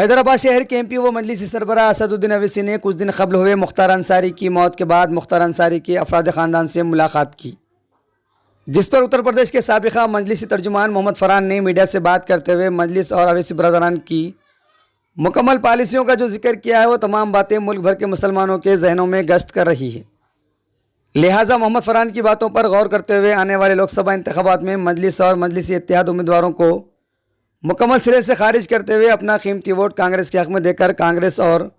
हैदराबाद शहर के एमपी व मजलिस सरबराह असदुद्दीन अवैसी ने कुछ दिन कबल हुए मुख्तार अंसारी की मौत के बाद मुख्तार अंसारी के अफराद ख़ानदान से मुलाकात की, जिस पर उत्तर प्रदेश के साबिक़ा मजलिसी तर्जुमान मोहम्मद फरहान ने मीडिया से बात करते हुए मजलिस और अवैसी बरदरान की मुकम्मल पॉलिसियों का जो जिक्र किया है वो तमाम बातें मुल्क भर के मुसलमानों के जहनों में गश्त कर रही है। लिहाजा मोहम्मद फरहान की बातों पर गौर करते हुए आने वाले लोकसभा इंतखाबात में मजलिस और मजलिसी इत्तेहाद उम्मीदवारों को मुकम्मल सिरे से खारिज करते हुए अपना कीमती वोट कांग्रेस के हक़ में देकर कांग्रेस और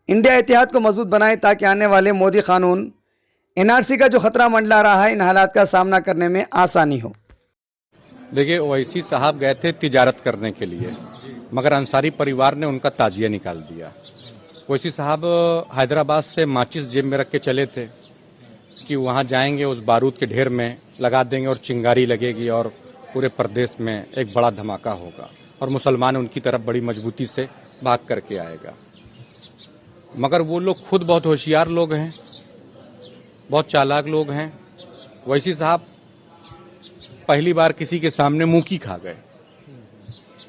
इंडिया इत्तेहाद को मजबूत बनाएं, ताकि आने वाले मोदी कानून NRC का जो खतरा मंडला रहा है इन हालात का सामना करने में आसानी हो। देखिए, ओवैसी साहब गए थे तिजारत करने के लिए, मगर अंसारी परिवार ने उनका ताजिया निकाल दिया। ओवैसी साहब हैदराबाद से माचिस जेब में रख के चले थे कि वहाँ जाएंगे, उस बारूद के ढेर में लगा देंगे और चिंगारी लगेगी और पूरे प्रदेश में एक बड़ा धमाका होगा और मुसलमान उनकी तरफ बड़ी मजबूती से भाग करके आएगा। मगर वो लोग खुद बहुत होशियार लोग हैं, बहुत चालाक लोग हैं। ओवैसी साहब पहली बार किसी के सामने मुंह की खा गए।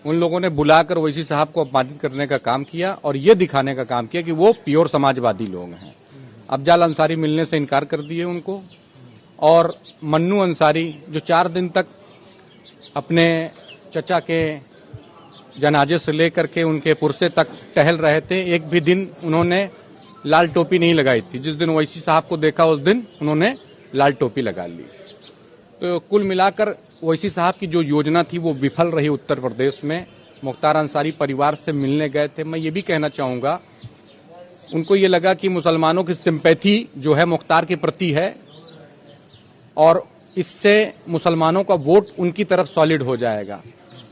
उन लोगों ने बुलाकर ओवैसी साहब को अपमानित करने का काम किया और ये दिखाने का काम किया कि वो प्योर समाजवादी लोग हैं। अफजाल अंसारी मिलने से इनकार कर दिए उनको, और मन्नू अंसारी जो 4 दिन तक अपने चचा के जनाजे से लेकर के उनके पुरसे तक टहल रहे थे, एक भी दिन उन्होंने लाल टोपी नहीं लगाई थी। जिस दिन ओवैसी साहब को देखा उस दिन उन्होंने लाल टोपी लगा ली। तो कुल मिलाकर ओवैसी साहब की जो योजना थी वो विफल रही उत्तर प्रदेश में। मुख्तार अंसारी परिवार से मिलने गए थे। मैं ये भी कहना चाहूँगा, उनको ये लगा कि मुसलमानों की सिंपैथी जो है मुख्तार के प्रति है और इससे मुसलमानों का वोट उनकी तरफ सॉलिड हो जाएगा।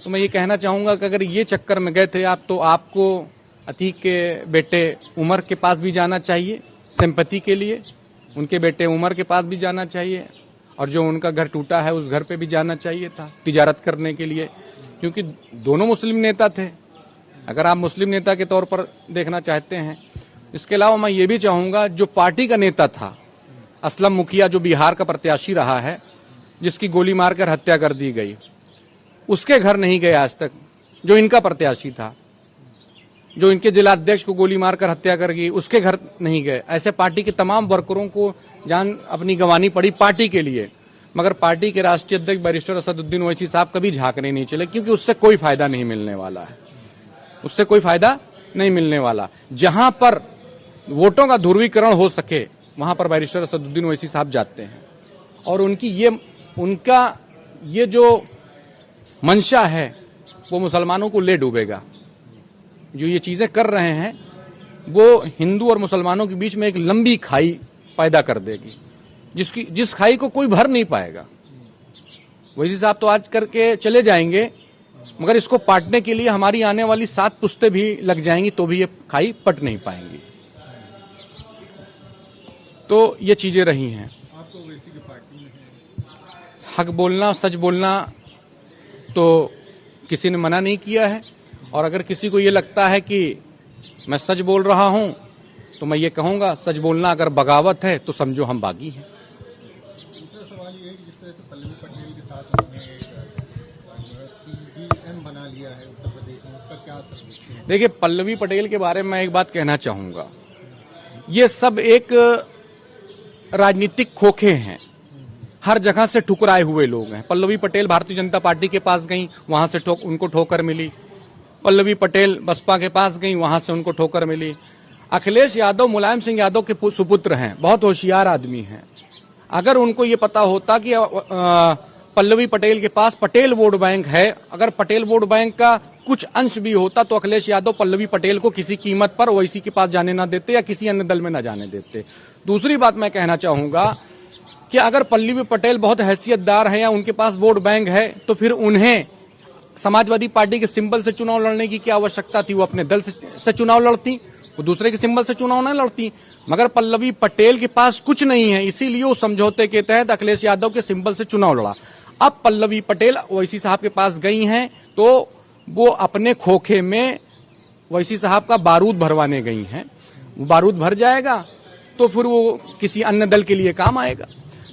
तो मैं ये कहना चाहूँगा कि अगर ये चक्कर में गए थे आप, तो आपको अतीक के बेटे उमर के पास भी जाना चाहिए सिंपैथी के लिए, उनके बेटे उमर के पास भी जाना चाहिए, और जो उनका घर टूटा है उस घर पे भी जाना चाहिए था तिजारत करने के लिए, क्योंकि दोनों मुस्लिम नेता थे, अगर आप मुस्लिम नेता के तौर पर देखना चाहते हैं। इसके अलावा मैं ये भी चाहूँगा, जो पार्टी का नेता था असलम मुखिया, जो बिहार का प्रत्याशी रहा है, जिसकी गोली मारकर हत्या कर दी गई, उसके घर नहीं गए आज तक। जो इनका प्रत्याशी था, जो इनके जिलाध्यक्ष को गोली मारकर हत्या कर गई, उसके घर नहीं गए। ऐसे पार्टी के तमाम वर्करों को जान अपनी गंवानी पड़ी पार्टी के लिए, मगर पार्टी के राष्ट्रीय अध्यक्ष बैरिस्टर असदुद्दीन ओवैसी साहब कभी झांकने नहीं चले, क्योंकि उससे कोई फायदा नहीं मिलने वाला है, उससे कोई फायदा नहीं मिलने वाला। जहां पर वोटों का ध्रुवीकरण हो सके वहां पर बैरिस्टर असदुद्दीन ओवैसी साहब जाते हैं, और उनका ये जो मंशा है वो मुसलमानों को ले डूबेगा। जो ये चीजें कर रहे हैं वो हिंदू और मुसलमानों के बीच में एक लंबी खाई पैदा कर देगी, जिस खाई को कोई भर नहीं पाएगा। ओवैसी साहब तो आज करके चले जाएंगे, मगर इसको पाटने के लिए हमारी आने वाली 7 पुश्तें भी लग जाएंगी, तो भी ये खाई पट नहीं पाएंगी। तो ये चीजें रही हैं। आपको ओवैसी की पार्टी में हक बोलना, सच बोलना तो किसी ने मना नहीं किया है, और अगर किसी को ये लगता है कि मैं सच बोल रहा हूं, तो मैं ये कहूंगा, सच बोलना अगर बगावत है तो समझो हम बागी हैं। दूसरा सवाल ये है कि जिस तरह से पल्लवी पटेल के साथ आपने PM बना लिया है उत्तर प्रदेश में, उसका क्या असर दिखता है? देखिए, पल्लवी पटेल के बारे में एक बात कहना चाहूंगा, ये सब एक राजनीतिक खोखे हैं, हर जगह से ठुकराए हुए लोग हैं। पल्लवी पटेल भारतीय जनता पार्टी के पास गई, वहां से उनको ठोकर मिली। पल्लवी पटेल बसपा के पास गई, वहां से उनको ठोकर मिली। अखिलेश यादव मुलायम सिंह यादव के सुपुत्र हैं, बहुत होशियार आदमी हैं। अगर उनको ये पता होता कि पल्लवी पटेल के पास पटेल वोट बैंक है, अगर पटेल वोट बैंक का कुछ अंश भी होता, तो अखिलेश यादव पल्लवी पटेल को किसी कीमत पर ओवैसी के पास जाने ना देते या किसी अन्य दल में ना जाने देते। दूसरी बात मैं कहना चाहूंगा कि अगर पल्लवी पटेल बहुत हैसियतदार है या उनके पास वोट बैंक है, तो फिर उन्हें समाजवादी पार्टी के सिंबल से चुनाव लड़ने की क्या आवश्यकता थी? वो अपने दल से चुनाव लड़ती, वो दूसरे के सिंबल से चुनाव नहीं लड़ती। मगर पल्लवी पटेल के पास कुछ नहीं है, इसीलिए वो समझौते के तहत अखिलेश यादव के सिंबल से चुनाव लड़ा। अब पल्लवी पटेल ओवैसी साहब के पास गई हैं, तो वो अपने खोखे में ओवैसी साहब का बारूद भरवाने गई हैं। वो बारूद भर जाएगा तो फिर वो किसी अन्य दल के लिए काम आएगा।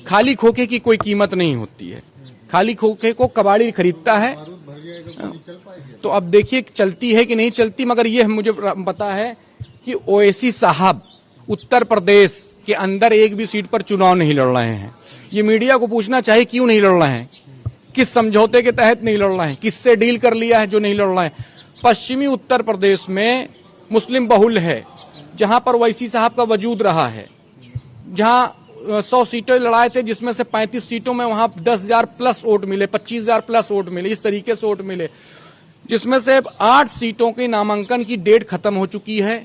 खाली खोखे की कोई कीमत नहीं होती है, खाली खोखे को कबाड़ी खरीदता है। बारूद भर ये गठबंधन चल पाएगी? तो अब देखिए चलती है कि नहीं चलती, मगर ये मुझे पता है कि ओवैसी साहब उत्तर प्रदेश के अंदर एक भी सीट पर चुनाव नहीं लड़ रहे हैं। ये मीडिया को पूछना चाहिए क्यों नहीं लड़ रहे हैं, किस समझौते के तहत नहीं लड़ रहे हैं, किससे डील कर लिया है जो नहीं लड़ रहे हैं। पश्चिमी उत्तर प्रदेश में मुस्लिम बहुल है, जहां पर ओवैसी साहब का वजूद रहा है, जहां 100 सीटें लड़ाए थे जिसमें से 35 सीटों में वहां 10,000 प्लस वोट मिले, 25,000 प्लस वोट मिले, इस तरीके से वोट मिले, जिसमें से 8 सीटों की नामांकन की डेट खत्म हो चुकी है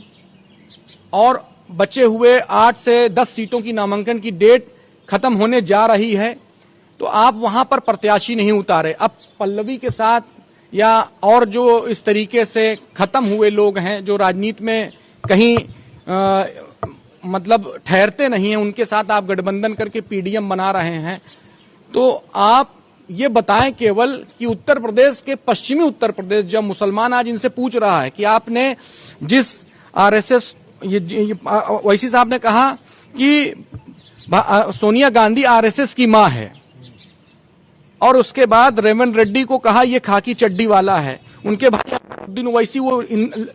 और बचे हुए 8 से 10 सीटों की नामांकन की डेट खत्म होने जा रही है। तो आप वहां पर प्रत्याशी नहीं उतारे। अब पल्लवी के साथ या और जो इस तरीके से खत्म हुए लोग हैं जो राजनीति में कहीं मतलब ठहरते नहीं हैं, उनके साथ आप गठबंधन करके पीडीएम बना रहे हैं। तो आप ये बताएं केवल कि उत्तर प्रदेश के पश्चिमी उत्तर प्रदेश, जब मुसलमान आज इनसे पूछ रहा है कि आपने जिस आरएसएस ओवैसी साहब ने कहा कि सोनिया गांधी आरएसएस की मां है और उसके बाद रेवंत रेड्डी को कहा ये खाकी चड्डी वाला है, उनके भाई अकबरुद्दीन ओवैसी वो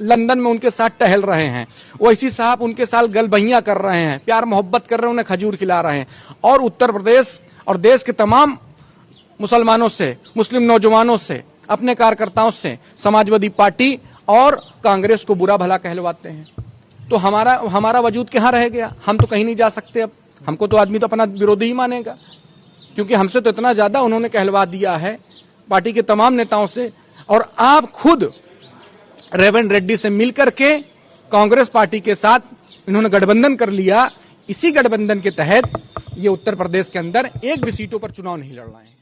लंदन में उनके साथ टहल रहे हैं, ओवैसी साहब उनके साथ गलबहियां कर रहे हैं, प्यार मोहब्बत कर रहे हैं, उन्हें खजूर खिला रहे हैं और उत्तर प्रदेश और देश के तमाम मुसलमानों से, मुस्लिम नौजवानों से, अपने कार्यकर्ताओं से समाजवादी पार्टी और कांग्रेस को बुरा भला कहलवाते हैं। तो हमारा वजूद कहाँ रह गया? हम तो कहीं नहीं जा सकते। अब हमको तो आदमी तो अपना विरोधी ही मानेगा, क्योंकि हमसे तो इतना ज्यादा उन्होंने कहलवा दिया है पार्टी के तमाम नेताओं से। और आप खुद रेवंत रेड्डी से मिलकर के कांग्रेस पार्टी के साथ इन्होंने गठबंधन कर लिया। इसी गठबंधन के तहत ये उत्तर प्रदेश के अंदर एक भी सीटों पर चुनाव नहीं लड़ रहे हैं।